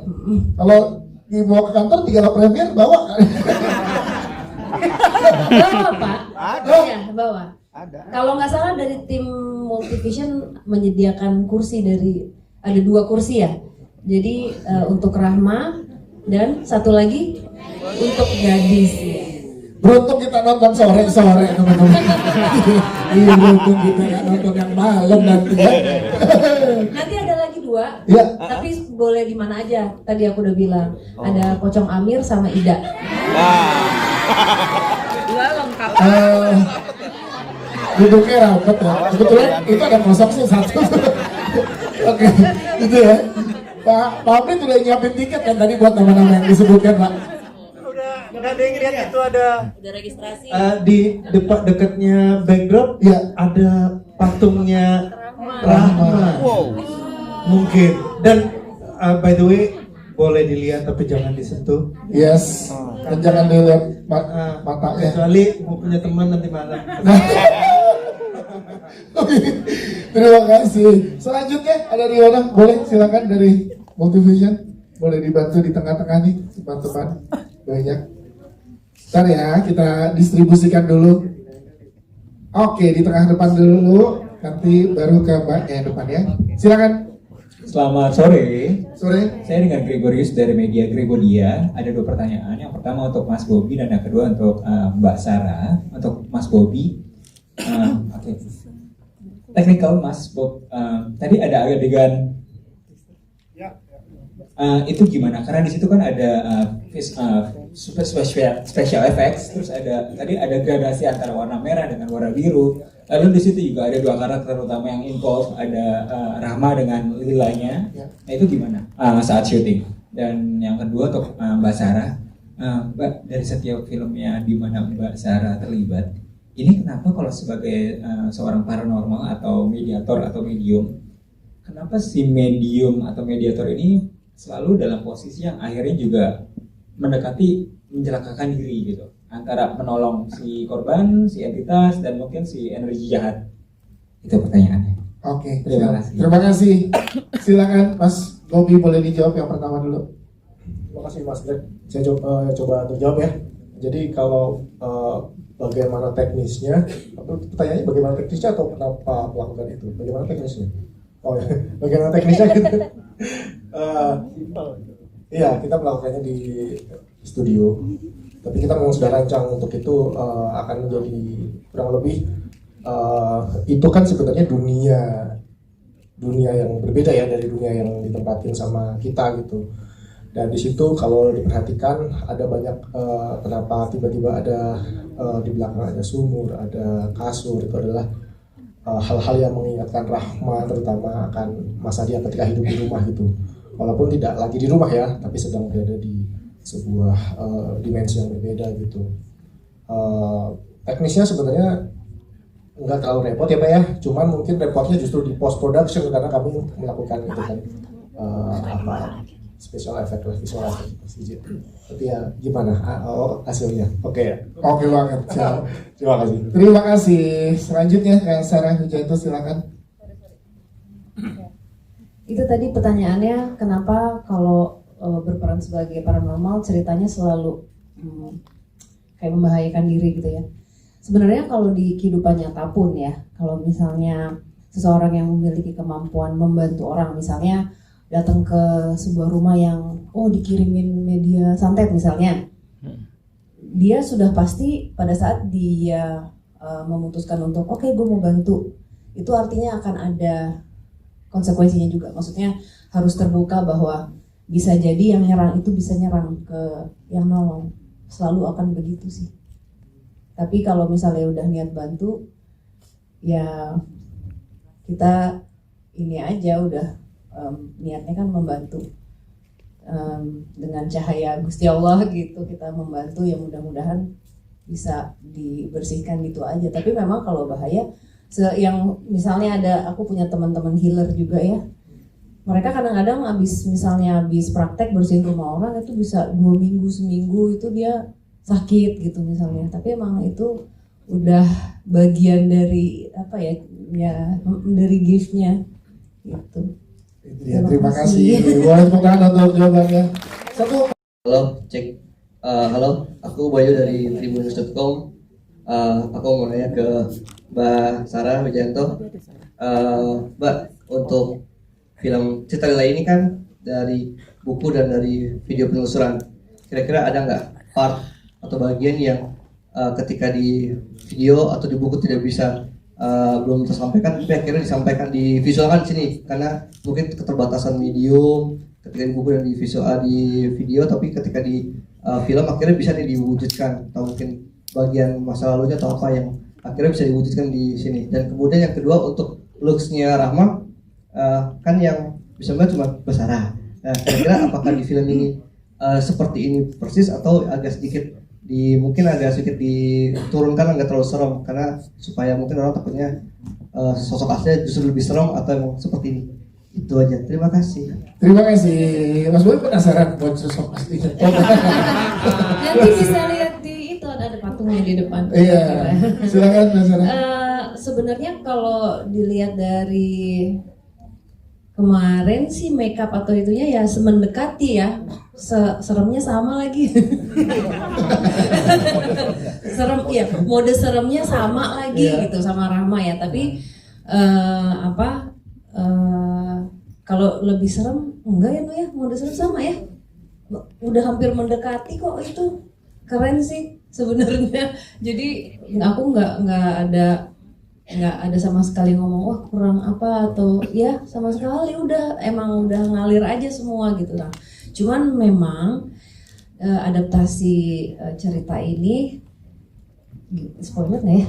Kalau dibawa ke kantor 3 premier bawa kan? Bawa Pak, ya bawa. Kalau nggak salah dari tim Multivision menyediakan kursi ada 2 kursi ya. Jadi untuk Rahma dan satu lagi untuk gadis. Beruntung kita nonton sore-sore teman-teman. Iya, beruntung kita nggak nonton yang malam nanti ya. Nanti ada lagi 2, ya. Tapi boleh di mana aja. Tadi aku udah bilang ada Pocong Amir sama Ida. Lengkap. Duduknya rapet ya. Kebetulan itu ada kosong sih 1. Oke, itu ya. Pak Amit udah nyiapin tiket kan tadi buat nama-nama yang disebutkan Pak. Udah ada yang lihat itu ada Udah registrasi. di dekatnya backdrop ya ada patungnya Rahma. Wow. Mungkin dan by the way boleh dilihat tapi jangan disentuh. Yes. Dan jangan dilihat matanya. Kecuali mau punya teman nanti malam. Terima kasih. Selanjutnya ada di mana? Boleh silakan dari Multivision. Boleh dibantu di tengah-tengah nih teman-teman. Banyak. Ntar ya kita distribusikan dulu. Oke, di tengah depan dulu. Nanti baru ke Mbak depan ya. Silakan. Selamat sore. Sore. Saya dengan Gregorius dari media Gregodia. Ada 2 pertanyaan. Yang pertama untuk Mas Bobi dan yang kedua untuk Mbak Sarah. Untuk Mas Bobi. Oke. Technical Mas Bob. Tadi ada adegan. Itu gimana? Karena di situ kan ada super special effects. Terus tadi ada gradasi antara warna merah dengan warna biru. Lalu di situ juga ada 2 karakter utama yang involved, ada Rahma dengan Lilanya. Nah itu gimana saat syuting? Dan yang kedua untuk Mbak Sarah, Mbak dari setiap filmnya di mana Mbak Sarah terlibat, ini kenapa kalau sebagai seorang paranormal atau mediator atau medium, kenapa si medium atau mediator ini selalu dalam posisi yang akhirnya juga mendekati mencelakakan diri gitu, antara menolong si korban, si entitas, dan mungkin si energi jahat? Itu pertanyaannya. Oke, terima kasih. Terima kasih. Silakan Mas Bobi, boleh dijawab yang pertama dulu. Terima kasih Mas Greg. Saya coba terjawab ya. Jadi kalau bagaimana teknisnya, pertanyaannya bagaimana teknisnya atau kenapa melakukan itu? Bagaimana teknisnya? Oh ya, bagaimana teknisnya gitu. Iya, kita melakukannya di studio. Tapi kita memang sudah rancang untuk itu akan menjadi kurang lebih itu kan sebenarnya dunia yang berbeda ya dari dunia yang ditempatin sama kita gitu. Dan di situ kalau diperhatikan ada banyak kenapa tiba-tiba ada di belakang ada sumur, ada kasur, itu adalah hal-hal yang mengingatkan Rahma terutama akan masa dia ketika hidup di rumah gitu. Walaupun tidak lagi di rumah ya, tapi sedang berada di sebuah dimensi yang berbeda gitu. Teknisnya sebenarnya nggak terlalu repot ya Pak ya, cuman mungkin repotnya justru di post production karena kami melakukan itu kan special effect lah, visual effect. Tapi ya gimana hasilnya? Oke ya. Oke banget. Siap. Terima kasih. Terima kasih. Selanjutnya Kak Sarah Hujaito, silakan. Itu tadi pertanyaannya, kenapa kalau berperan sebagai paranormal ceritanya selalu kayak membahayakan diri gitu ya. Sebenarnya kalau di kehidupan nyata pun ya, kalau misalnya seseorang yang memiliki kemampuan membantu orang, misalnya datang ke sebuah rumah yang dikirimin media santet misalnya, dia sudah pasti pada saat dia memutuskan untuk oke, gue mau bantu, itu artinya akan ada konsekuensinya juga. Maksudnya harus terbuka bahwa bisa jadi yang nyerang itu bisa nyerang ke yang nolong. Selalu akan begitu sih. Tapi kalau misalnya udah niat bantu, ya kita ini aja udah niatnya kan membantu dengan cahaya Gusti Allah gitu, kita membantu ya mudah-mudahan bisa dibersihkan gitu aja. Tapi memang kalau bahaya, yang misalnya aku punya teman-teman healer juga ya, mereka kadang-kadang habis praktek bersihin rumah orang itu bisa 2 minggu seminggu itu dia sakit gitu misalnya. Tapi emang itu udah bagian dari apa ya dari gift-nya gitu. Terima kasih. Boleh tepuk tangan untuk jawabannya. Halo, cek. Halo, aku Bayu dari tribunnews.com. Aku mau nanya ke Mbak Sarah Wijayanto. Mbak, untuk film Cerita Lila ini kan dari buku dan dari video penelusuran. Kira-kira ada nggak part atau bagian yang ketika di video atau di buku tidak bisa belum tersampaikan, tapi akhirnya disampaikan di visualkan di sini karena mungkin keterbatasan medium ketika di buku dan di video, tapi ketika di film akhirnya bisa diwujudkan, atau mungkin bagian masa lalunya atau apa yang akhirnya bisa diwujudkan di sini. Dan kemudian yang kedua untuk looks-nya Rahma, kan yang bisa melihat cuma Basara. Nah, kira-kira apakah di film ini seperti ini persis atau agak sedikit mungkin agak sedikit diturunkan, agak terlalu serem karena supaya mungkin orang takutnya sosok aslinya justru lebih serem atau emang seperti ini. Itu aja. Terima kasih. Terima kasih. Mas Boy penasaran buat sosok aslinya. Nanti bisa lihat di itu ada patungnya di depan. Iya. Silakan Mas Sarah. Sebenarnya kalau dilihat dari kemarin sih makeup atau itunya ya mendekati ya. Seremnya sama lagi. Serem ya, mode seremnya sama lagi gitu sama Rahma ya, tapi kalau lebih serem enggak ya tuh ya, mode serem sama ya. Udah hampir mendekati kok, itu keren sih sebenarnya. Jadi aku nggak ada sama sekali ngomong wah kurang apa atau ya sama sekali, emang udah ngalir aja semua gitu lah. Cuman memang adaptasi cerita ini spoiler nggak ya?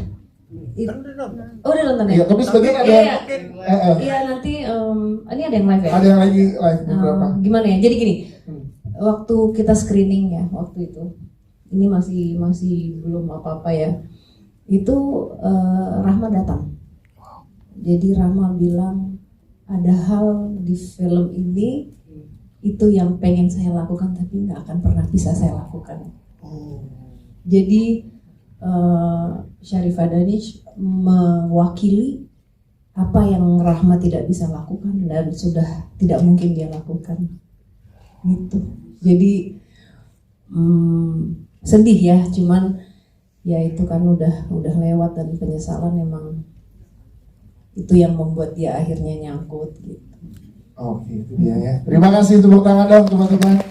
Oh udah nonton ya? Iya, tapi sebagian ada. Iya nanti ini ada yang live ya? Ada yang lagi live beberapa. Gimana ya? Jadi gini, waktu kita screening ya waktu itu, ini masih belum apa-apa ya. Itu Rahma datang. Jadi Rahma bilang ada hal di film ini itu yang pengen saya lakukan tapi nggak akan pernah bisa saya lakukan. Jadi Syarifah Danish mewakili apa yang Rahma tidak bisa lakukan dan sudah tidak mungkin dia lakukan. Gitu. Jadi sedih ya, cuman ya itu kan udah lewat dan penyesalan memang itu yang membuat dia akhirnya nyangkut gitu. Oke, itu dia ya. Terima kasih, tepuk tangan dong teman-teman.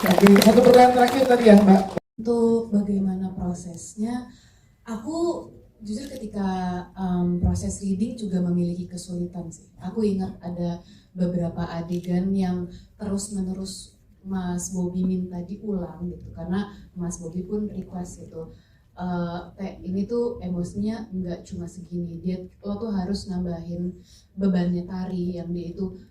Oke, satu pertanyaan terakhir tadi ya Mbak. Untuk bagaimana prosesnya, aku jujur ketika proses reading juga memiliki kesulitan sih. Aku ingat ada beberapa adegan yang terus-menerus Mas Bobby minta diulang gitu, karena Mas Bobby pun request gitu. Ini tuh emosinya nggak cuma segini, lo tuh harus nambahin bebannya Tari yang dia itu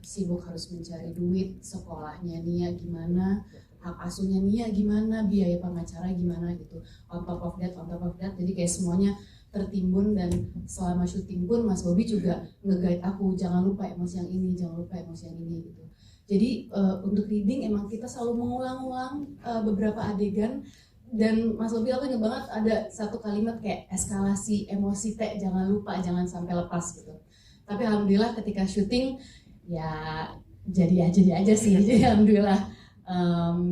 sibuk harus mencari duit, sekolahnya Nia gimana, hak asuhnya Nia gimana, biaya pengacara gimana gitu, on top of that, jadi kayak semuanya tertimbun. Dan selama syuting pun Mas Bobby juga nge-guide aku, jangan lupa emosi yang ini, jangan lupa emosi yang ini gitu. Jadi untuk reading emang kita selalu mengulang-ulang beberapa adegan. Dan Mas Bobby aku ingat banget ada satu kalimat kayak eskalasi emosi jangan lupa, jangan sampai lepas gitu. Tapi alhamdulillah ketika syuting ya jadi aja sih. Jadi alhamdulillah.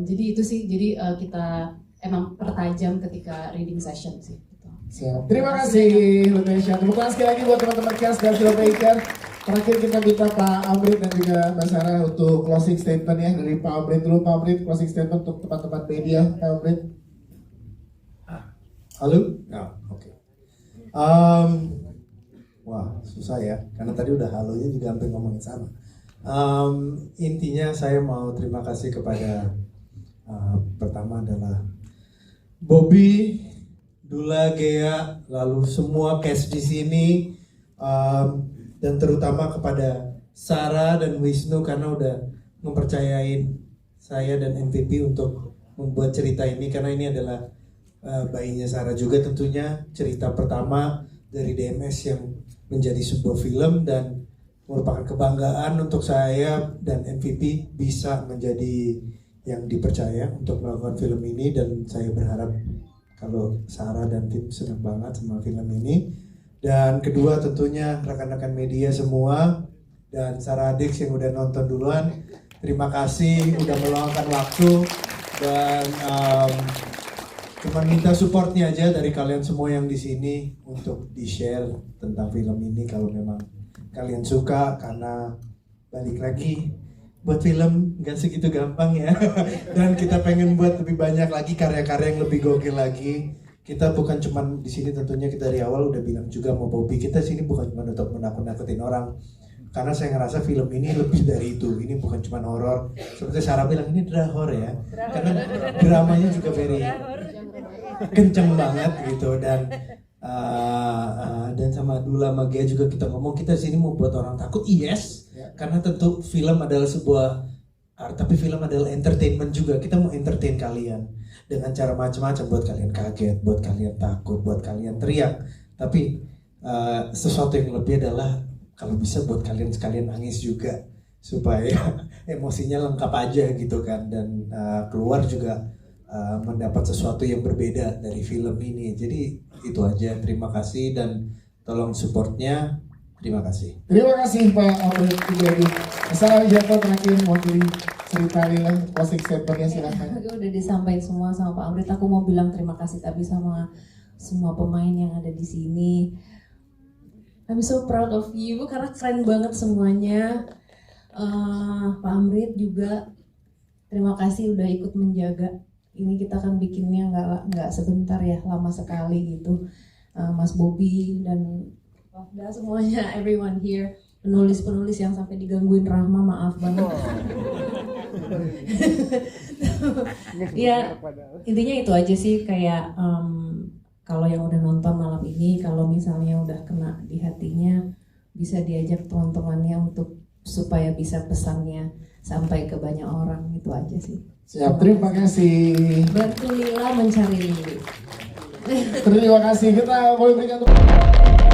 Jadi itu sih. Jadi kita emang pertajam ketika reading session sih. Siap. Terima kasih Indonesia. Tepuk tangan sekali lagi buat teman-teman cast dan filmmaker. Terakhir kita minta Pak Amrit dan juga Mbak Sarah untuk closing statement ya. Dari Pak Amrit dulu. Pak Amrit closing statement untuk teman-teman media. Pak Amrit. Halo? Oke. Wah, susah ya, karena tadi udah halonya juga hampir ngomongin sama. Intinya saya mau terima kasih kepada pertama adalah Bobby Dula, Gea, lalu semua cast di sini, dan terutama kepada Sarah dan Wisnu karena udah mempercayain saya dan MVP untuk membuat cerita ini, karena ini adalah bayinya Sarah juga tentunya, cerita pertama dari DMS yang menjadi sebuah film dan merupakan kebanggaan untuk saya dan MVP bisa menjadi yang dipercaya untuk melakukan film ini, dan saya berharap kalau Sarah dan tim senang banget sama film ini. Dan kedua tentunya rekan-rekan media semua dan Sarah Dix yang udah nonton duluan, terima kasih udah meluangkan waktu, dan cuma minta supportnya aja dari kalian semua yang di sini untuk di-share tentang film ini kalau memang kalian suka, karena balik lagi buat film nggak segitu gampang ya. Dan kita pengen buat lebih banyak lagi karya-karya yang lebih gokil lagi. Kita bukan cuman di sini, tentunya kita dari awal udah bilang juga mau Bobby, kita sini bukan cuma untuk menakut-nakutin orang, karena saya ngerasa film ini lebih dari itu. Ini bukan cuma horor seperti Sarah bilang, ini drahor ya, karena dramanya juga very kenceng banget gitu. Dan sama Dula sama Gia juga kita ngomong, kita sini mau buat orang takut, yes, karena tentu film adalah sebuah art, tapi film adalah entertainment juga. Kita mau entertain kalian dengan cara macam-macam, buat kalian kaget, buat kalian takut, buat kalian teriak. Tapi sesuatu yang lebih adalah kalau bisa buat kalian sekalian nangis juga, supaya emosinya lengkap aja gitu kan, dan keluar juga mendapat sesuatu yang berbeda dari film ini. Jadi itu aja, terima kasih dan tolong supportnya. Terima kasih. Terima kasih Pak Amrit Wijadi. Assalamualaikum, terakhir mewakili cerita Lila, closing statementnya silahkan. Udah disampaikan semua sama Pak Amrit. Aku mau bilang terima kasih tapi sama semua pemain yang ada di sini. I'm so proud of you karena keren banget semuanya. Pak Amrit juga terima kasih udah ikut menjaga. Ini kita kan bikinnya nggak sebentar ya, lama sekali gitu. Mas Bobby dan semuanya, everyone here, penulis-penulis yang sampai digangguin Rahma, maaf banget. Ya intinya itu aja sih, kayak kalau yang udah nonton malam ini, kalau misalnya udah kena di hatinya, bisa diajak teman-temannya untuk supaya bisa pesannya sampai ke banyak orang. Itu aja sih. Siap, terima kasih. Bantu Lila mencari Lili. Terima kasih, kita boleh berikan tepuk tangan.